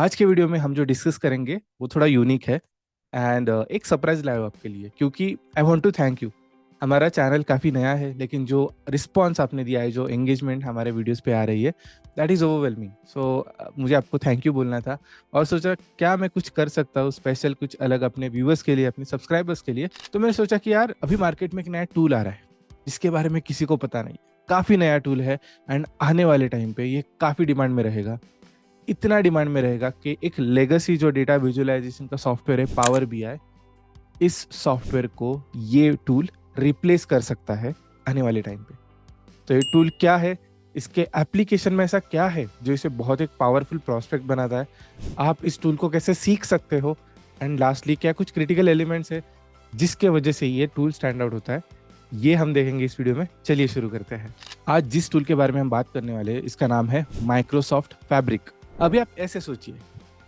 आज के वीडियो में हम जो डिस्कस करेंगे वो थोड़ा यूनिक है एंड एक सरप्राइज लाया हूं आपके लिए, क्योंकि I want to thank you. हमारा चैनल काफ़ी नया है, लेकिन जो रिस्पांस आपने दिया है, जो एंगेजमेंट हमारे वीडियोस पे आ रही है, दैट इज़ ओवरवेलमिंग। सो मुझे आपको थैंक यू बोलना था और सोचा क्या मैं कुछ कर सकता हूँ स्पेशल, कुछ अलग अपने व्यूअर्स के लिए, अपने सब्सक्राइबर्स के लिए। तो मैंने सोचा कि यार अभी मार्केट में एक नया टूल आ रहा है जिसके बारे में किसी को पता नहीं। काफ़ी नया टूल है एंड आने वाले टाइम पे ये काफ़ी डिमांड में रहेगा। इतना डिमांड में रहेगा कि एक लेगेसी जो डेटा विजुअलाइजेशन का सॉफ्टवेयर है, पावर बीआई, इस सॉफ्टवेयर को ये टूल रिप्लेस कर सकता है आने वाले टाइम पे। तो ये टूल क्या है, इसके एप्लीकेशन में ऐसा क्या है जो इसे बहुत एक पावरफुल प्रोस्पेक्ट बनाता है, आप इस टूल को कैसे सीख सकते हो, एंड लास्टली क्या कुछ क्रिटिकल एलिमेंट्स है जिसके वजह से ये टूल स्टैंड आउट होता है, ये हम देखेंगे इस वीडियो में। चलिए शुरू करते हैं। आज जिस टूल के बारे में हम बात करने वाले हैं, इसका नाम है माइक्रोसॉफ्ट फैब्रिक। अभी आप ऐसे सोचिए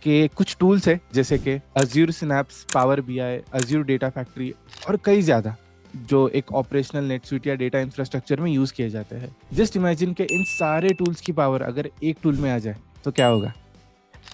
कि कुछ टूल्स है जैसे कि azure synapse, power BI, azure data factory और कई ज़्यादा जो एक ऑपरेशनल नेटसूट या डेटा इंफ्रास्ट्रक्चर में यूज़ किए जाते हैं। जस्ट इमेजिन के इन सारे टूल्स की पावर अगर एक टूल में आ जाए तो क्या होगा।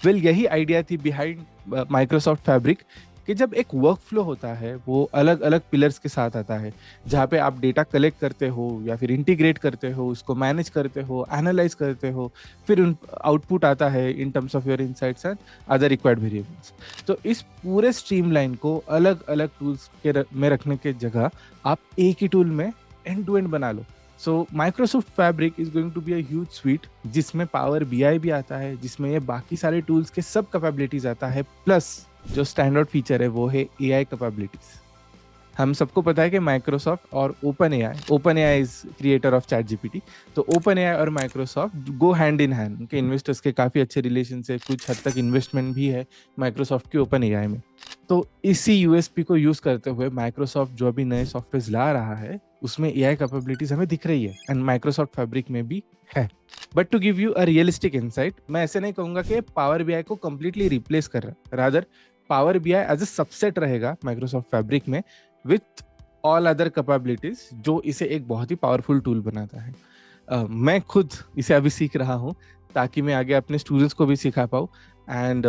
यही आइडिया थी बिहाइंड माइक्रोसॉफ्ट फैब्रिक, कि जब एक वर्क फ्लो होता है वो अलग अलग पिलर्स के साथ आता है, जहाँ पे आप डेटा कलेक्ट करते हो या फिर इंटीग्रेट करते हो, उसको मैनेज करते हो, एनालाइज करते हो, फिर उन आउटपुट आता है in terms of your insights and other required variables. तो इस पूरे स्ट्रीमलाइन को अलग अलग टूल्स में रखने के जगह आप एक ही टूल में एंड टू एंड बना लो। So Microsoft Fabric is going to be a huge suite, जिसमें पावर बीआई भी आता है, जिसमें ये बाकी सारे टूल्स के सब कैपेबिलिटीज आता है, प्लस जो स्टैंडर्ड फीचर है वो है एआई कैपेबिलिटीज। हम सबको पता है कि माइक्रोसॉफ्ट और open AI is creator of chat GPT. तो ओपन एआई और Microsoft go hand in hand, उनके इन्वेस्टर्स के काफ़ी अच्छे रिलेशन से, कुछ हद तक इन्वेस्टमेंट भी है माइक्रोसॉफ्ट की ओपन एआई में। तो इसी यूएसपी को यूज करते हुए माइक्रोसॉफ्ट जो अभी नए सॉफ्टवेयर ला रहा है उसमें एआई कैपेबिलिटीज हमें दिख रही है, एंड माइक्रोसॉफ्ट फैब्रिक में भी है। But to give you a realistic insight, मैं ऐसे नहीं कहूंगा कि पावर बीआई को कंप्लीटली रिप्लेस कर रहा है, rather power BI as a subset रहेगा माइक्रोसॉफ्ट फैब्रिक में, विथ ऑल अदर कैपेबिलिटीज, जो इसे एक बहुत ही पावरफुल टूल बनाता है। मैं खुद इसे अभी सीख रहा हूँ ताकि मैं आगे अपने स्टूडेंट्स को भी सिखा पाऊँ। एंड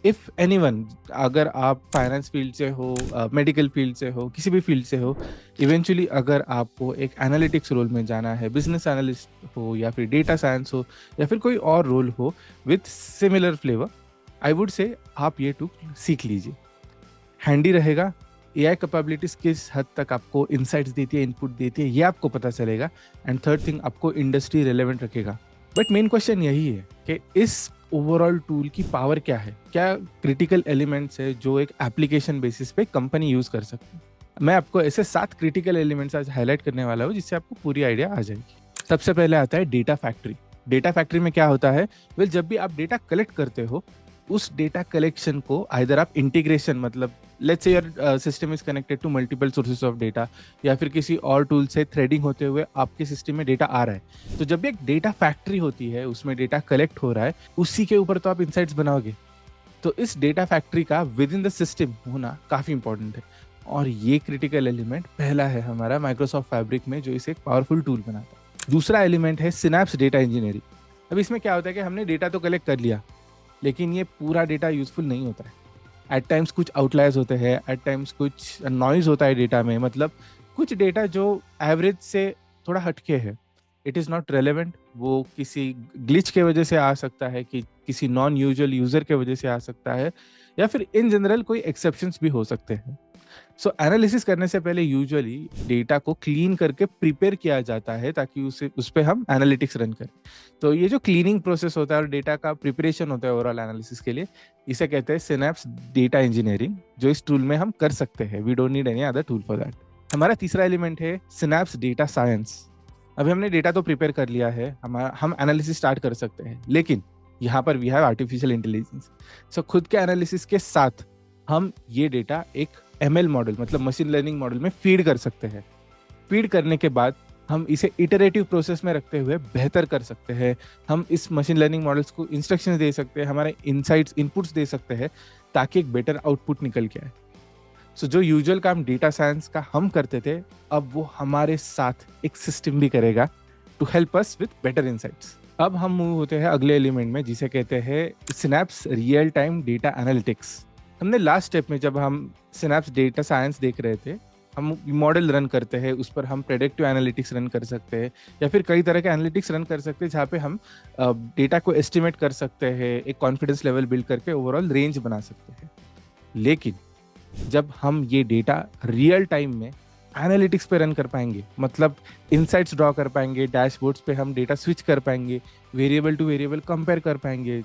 इफ एनीवन, अगर आप फाइनेंस फील्ड से हो, मेडिकल फील्ड से हो, किसी भी फील्ड से हो, इवेंचुअली अगर आपको एक एनालिटिक्स रोल में जाना है, बिजनेस एनालिस्ट हो या फिर डेटा साइंस हो या फिर कोई और रोल हो with similar flavour, I would say आप ये टूल सीख लीजिए। हैंडी रहेगा। एआई कैपेबिलिटीज किस हद तक आपको इनसाइट्स देती है, इनपुट देती है, ये आपको पता चलेगा। एंड थर्ड थिंग, आपको इंडस्ट्री रेलेवेंट रखेगा। बट मेन क्वेश्चन यही है कि इस ओवरऑल टूल की पावर क्या है, क्या क्रिटिकल एलिमेंट्स है जो एक एप्लीकेशन बेसिस पे कंपनी यूज कर सकती है। मैं आपको ऐसे 7 क्रिटिकल एलिमेंट्स आज हाईलाइट करने वाला हूँ जिससे आपको पूरी आइडिया आ जाएगी। सबसे पहले आता है डेटा फैक्ट्री। डेटा फैक्ट्री में क्या होता है, जब भी आप डेटा कलेक्ट करते हो, उस डेटा कलेक्शन को आइदर आप इंटीग्रेशन, मतलब let's say your system is connected to multiple sources of data, या फिर किसी और टूल से थ्रेडिंग होते हुए आपके सिस्टम में डेटा आ रहा है। तो जब भी एक डेटा फैक्ट्री होती है, उसमें डेटा कलेक्ट हो रहा है, उसी के ऊपर तो आप इंसाइट्स बनाओगे। तो इस डेटा फैक्ट्री का विद इन द सिस्टम होना काफी इंपॉर्टेंट है, और ये क्रिटिकल एलिमेंट पहला है हमारा माइक्रोसॉफ्ट फैब्रिक में जो इसे एक पावरफुल टूल बनाता है। दूसरा एलिमेंट है सिनैप्स डेटा इंजीनियरिंग। अब इसमें क्या होता है कि हमने डेटा तो कलेक्ट कर लिया, लेकिन ये पूरा डेटा यूजफुल नहीं होता है। एट टाइम्स कुछ आउटलायर्स होते हैं, एट टाइम्स कुछ नॉइज होता है डेटा में, मतलब कुछ डेटा जो एवरेज से थोड़ा हटके है, इट इज़ नॉट रेलेवेंट। वो किसी ग्लिच के वजह से आ सकता है, कि किसी नॉन यूजुअल यूजर के वजह से आ सकता है, या फिर इन जनरल कोई एक्सेप्शंस भी हो सकते हैं। सो एनालिसिस करने से पहले यूजुअली डेटा को क्लीन करके प्रिपेयर किया जाता है ताकि उसे उस पर हम एनालिटिक्स रन करें। तो ये जो क्लीनिंग प्रोसेस होता है और डेटा का प्रिपरेशन होता है ओवरऑल एनालिसिस के लिए, इसे कहते हैं सिनैप्स डेटा इंजीनियरिंग, जो इस टूल में हम कर सकते हैं। We don't need any other tool for that. हमारा तीसरा एलिमेंट है सिनैप्स डेटा साइंस। अभी हमने डेटा तो प्रिपेयर कर लिया है, हम एनालिसिस स्टार्ट कर सकते हैं, लेकिन यहाँ पर वी हैव आर्टिफिशियल इंटेलिजेंस। सो खुद के एनालिसिस के साथ हम ये डेटा एक एमएल मॉडल, मतलब मशीन लर्निंग मॉडल में फीड कर सकते हैं। फीड करने के बाद हम इसे इटरेटिव प्रोसेस में रखते हुए बेहतर कर सकते हैं। हम इस मशीन लर्निंग मॉडल्स को इंस्ट्रक्शंस दे सकते हैं, हमारे इनसाइट्स, इनपुट्स दे सकते हैं, ताकि एक बेटर आउटपुट निकल के आए। सो जो यूजुअल काम डेटा साइंस का हम करते थे, अब वो हमारे साथ एक सिस्टम भी करेगा to help us with better insights. अब हम मूव होते हैं अगले एलिमेंट में, जिसे कहते हैं synapse real time data analytics. हमने लास्ट स्टेप में जब हम सिनैप्स डेटा साइंस देख रहे थे, हम मॉडल रन करते हैं, उस पर हम प्रेडिक्टिव एनालिटिक्स रन कर सकते हैं, या फिर कई तरह के एनालिटिक्स रन कर सकते हैं जहाँ पे हम डेटा को एस्टिमेट कर सकते हैं, एक कॉन्फिडेंस लेवल बिल्ड करके ओवरऑल रेंज बना सकते हैं। लेकिन जब हम ये डेटा रियल टाइम में एनालिटिक्स पे रन कर पाएंगे, मतलब इनसाइट्स ड्रॉ कर पाएंगे, डैशबोर्ड्स पे हम डेटा स्विच कर पाएंगे, वेरिएबल टू वेरिएबल कंपेयर कर पाएंगे,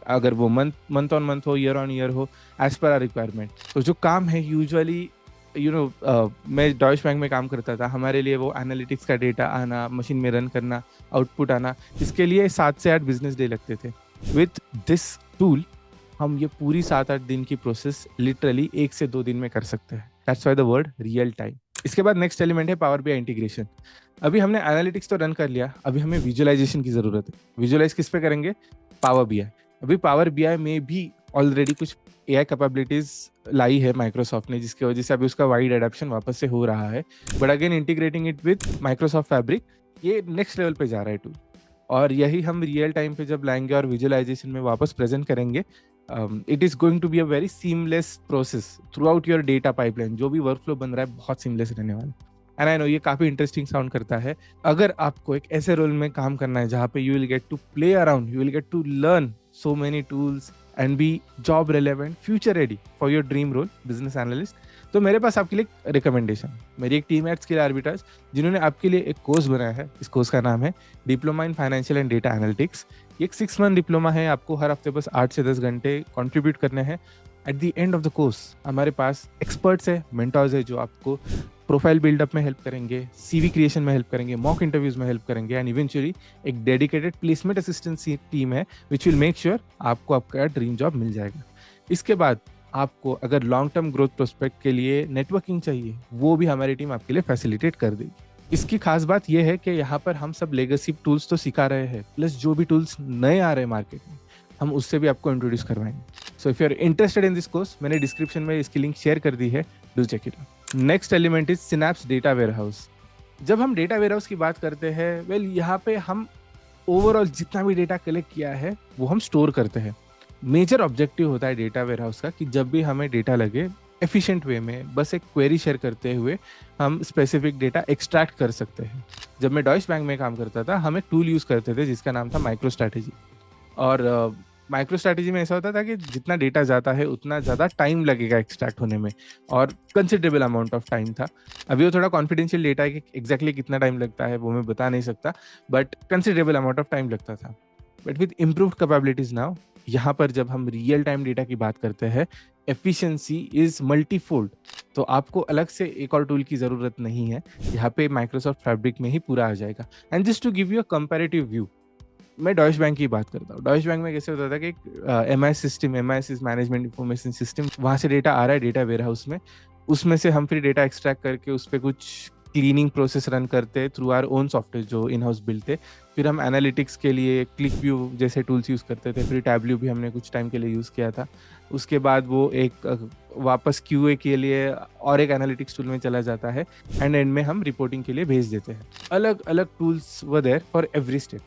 अगर वो मंथ ऑन मंथ हो, ईयर ऑन ईयर हो, एज पर आर रिक्वायरमेंट। तो जो काम है यूजुअली मैं डॉइश बैंक में काम करता था, हमारे लिए वो एनालिटिक्स का डेटा आना, मशीन में रन करना, आउटपुट आना, इसके लिए 7 से 8 बिजनेस डे लगते थे। विथ दिस टूल हम ये पूरी 7-8 दिन की प्रोसेस लिटरली 1 से 2 दिन में कर सकते हैं। That's why the word real time. इसके बाद नेक्स्ट एलिमेंट है पावर बीआई इंटीग्रेशन। अभी हमने एनालिटिक्स तो रन कर लिया, अभी हमें विजुअलाइजेशन की जरूरत है। विजुअलाइज किस पे करेंगे? Power BI. अभी पावर बीआई में भी ऑलरेडी कुछ एआई कैपेबिलिटीज लाई है माइक्रोसॉफ्ट ने, जिसकी वजह से अभी उसका वाइड एडेप्शन वापस से हो रहा है। But again integrating it with Microsoft fabric, ये नेक्स्ट लेवल पे जा रहा है टूल। और यही हम रियल टाइम पे जब लाएंगे और विजुअलाइजेशन में वापस प्रेजेंट करेंगे, it is going to be a very seamless process throughout your data pipeline. जो भी वर्कफ्लो बन रहा है बहुत सीमलेस रहने वाला है। एंड आई नो ये काफी इंटरेस्टिंग साउंड करता है। अगर आपको एक ऐसे रोल में काम करना है जहाँ पे you will get to play around, you will get to learn so many tools and be job relevant, future ready for your dream role business analyst, तो मेरे पास आपके लिए रिकमेंडेशन। मेरी एक टीम है स्किल आर्बिट्राज, जिन्होंने आपके लिए एक कोर्स बनाया है। इस कोर्स का नाम है diploma in financial and data analytics. ये एक 6 मंथ डिप्लोमा है, आपको हर हफ्ते बस 8 से 10 घंटे कंट्रीब्यूट करने हैं। At the end of the course हमारे पास एक्सपर्ट्स है, मेंटर्स है, जो आपको प्रोफाइल बिल्डअप में हेल्प करेंगे, सीवी क्रिएशन में हेल्प करेंगे, मॉक इंटरव्यूज में हेल्प करेंगे, एंड इवेंचुअली एक डेडिकेटेड प्लेसमेंट असिस्टेंस टीम है विच विल मेक श्योर आपको आपका ड्रीम जॉब मिल जाएगा। इसके बाद आपको अगर लॉन्ग टर्म ग्रोथ प्रोस्पेक्ट के लिए नेटवर्किंग चाहिए, वो भी हमारी टीम आपके लिए फैसिलिटेट कर देगी। इसकी खास बात यह है कि यहाँ पर हम सब लेगेसी टूल्स तो सिखा रहे हैं, प्लस जो भी टूल्स नए आ रहे हैं मार्केट में, हम उससे भी आपको इंट्रोड्यूस करवाएंगे। So if you are interested in this course, मैंने डिस्क्रिप्शन में इसकी लिंक शेयर कर दी है, do check it out. Next element is synapse data warehouse. जब हम डेटा वेयरहाउस की बात करते हैं, वेल यहाँ पे हम ओवरऑल जितना भी डेटा कलेक्ट किया है वो हम स्टोर करते हैं। मेजर ऑब्जेक्टिव होता है डेटा वेयरहाउस का कि जब भी हमें डेटा लगे, एफिशिएंट वे में बस एक क्वेरी शेयर करते हुए हम स्पेसिफिक डेटा एक्सट्रैक्ट कर सकते हैं। जब मैं डॉइश बैंक में काम करता था, हम एक टूल यूज करते थे जिसका नाम था माइक्रो स्ट्रैटेजी। और माइक्रो स्ट्रैटेजी में ऐसा होता था कि जितना डेटा जाता है उतना ज़्यादा टाइम लगेगा एक्सट्रैक्ट होने में, और कंसिडरेबल अमाउंट ऑफ टाइम था। अभी वो थोड़ा कॉन्फिडेंशियल डेटा है कि एग्जैक्टली कितना टाइम लगता है वो मैं बता नहीं सकता, but considerable amount of time लगता था। But with improved capabilities now, यहाँ पर जब हम रियल टाइम डेटा की बात करते हैं, एफिशिएंसी इज मल्टीफोल्ड। तो आपको अलग से एक और टूल की ज़रूरत नहीं है, यहाँ पे माइक्रोसॉफ्ट फैब्रिक में ही पूरा आ जाएगा। And just to give you a comparative view, मैं डॉइश बैंक की बात करता हूँ। डॉइश बैंक में कैसे होता था कि MIS system, MIS is management information system, वहाँ से डेटा आ रहा है डेटा वेयरहाउस में, उसमें से हम फिर डेटा एक्सट्रैक्ट करके उस पर कुछ क्लीनिंग प्रोसेस रन करते हैं थ्रू आवर ओन सॉफ्टवेयर जो इन हाउस बिल्ड थे। फिर हम एनालिटिक्स के लिए क्लिक व्यू जैसे टूल्स यूज़ करते थे, फिर टैबल्यू भी हमने कुछ टाइम के लिए यूज़ किया था। उसके बाद वो एक वापस क्यूए के लिए और एक एनालिटिक्स टूल में चला जाता है, एंड एंड में हम रिपोर्टिंग के लिए भेज देते हैं। अलग अलग tools were there for every step.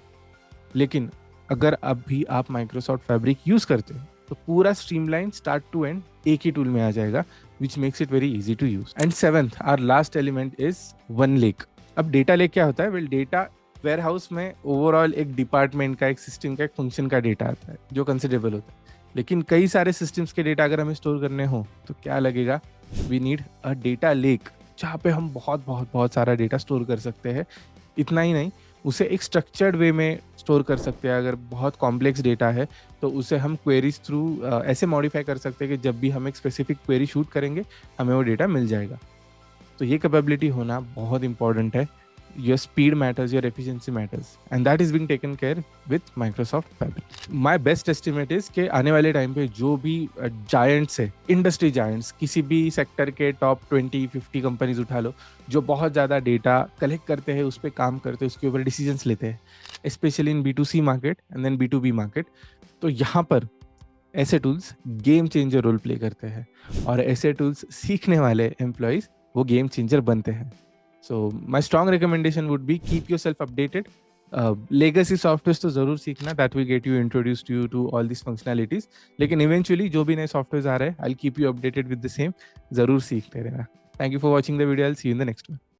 लेकिन अगर अब भी आप माइक्रोसॉफ्ट फैब्रिक यूज करते हैं तो पूरा स्ट्रीमलाइन स्टार्ट टू एंड एक ही टूल में आ जाएगा, which makes it very easy to use. And seventh, our last element is one lake. अब डेटा लेक क्या होता है? वेल, डेटा वेयर हाउस में ओवरऑल एक डिपार्टमेंट का, एक सिस्टम का, एक फंक्शन का डेटा आता है जो कंसिडरेबल होता है। लेकिन कई सारे सिस्टम्स के डेटा अगर हमें स्टोर करने हो तो क्या लगेगा? We need a data lake, जहाँ पे हम बहुत बहुत बहुत सारा डेटा स्टोर कर सकते हैं। इतना ही नहीं, उसे एक स्ट्रक्चर्ड वे में स्टोर कर सकते हैं। अगर बहुत कॉम्प्लेक्स डेटा है तो उसे हम क्वेरीज थ्रू ऐसे मॉडिफाई कर सकते हैं कि जब भी हम एक स्पेसिफिक क्वेरी शूट करेंगे हमें वो डेटा मिल जाएगा। तो ये कैपेबिलिटी होना बहुत इंपॉर्टेंट है। your speed matters, your efficiency matters, and that is being taken care with Microsoft Fabric. My best estimate is कि आने वाले टाइम पे जो भी जायंट्स है, इंडस्ट्री जायंट्स, किसी भी सेक्टर के टॉप 20-50 कंपनीज उठा लो, जो बहुत ज़्यादा डेटा कलेक्ट करते हैं, उस पर काम करते हैं, उसके ऊपर डिसीजंस लेते हैं, specially in B2C market and then B2B market. तो यहाँ पर ऐसे tools game changer role play करते हैं, और ऐसे टूल्स सीखने वाले एम्प्लॉयज़ वो गेम चेंजर बनते हैं। So my strong recommendation would be keep yourself updated, legacy software तो जरूर सीखना, that will get you introduced you to all this functionalities. लेकिन इवेंचुअली जो भी नए सॉफ्टवेयर आ रहे हैं, I will keep you updated with the same, जरूर सीखते रहना। Thank you for watching the video, I will see you in the next one.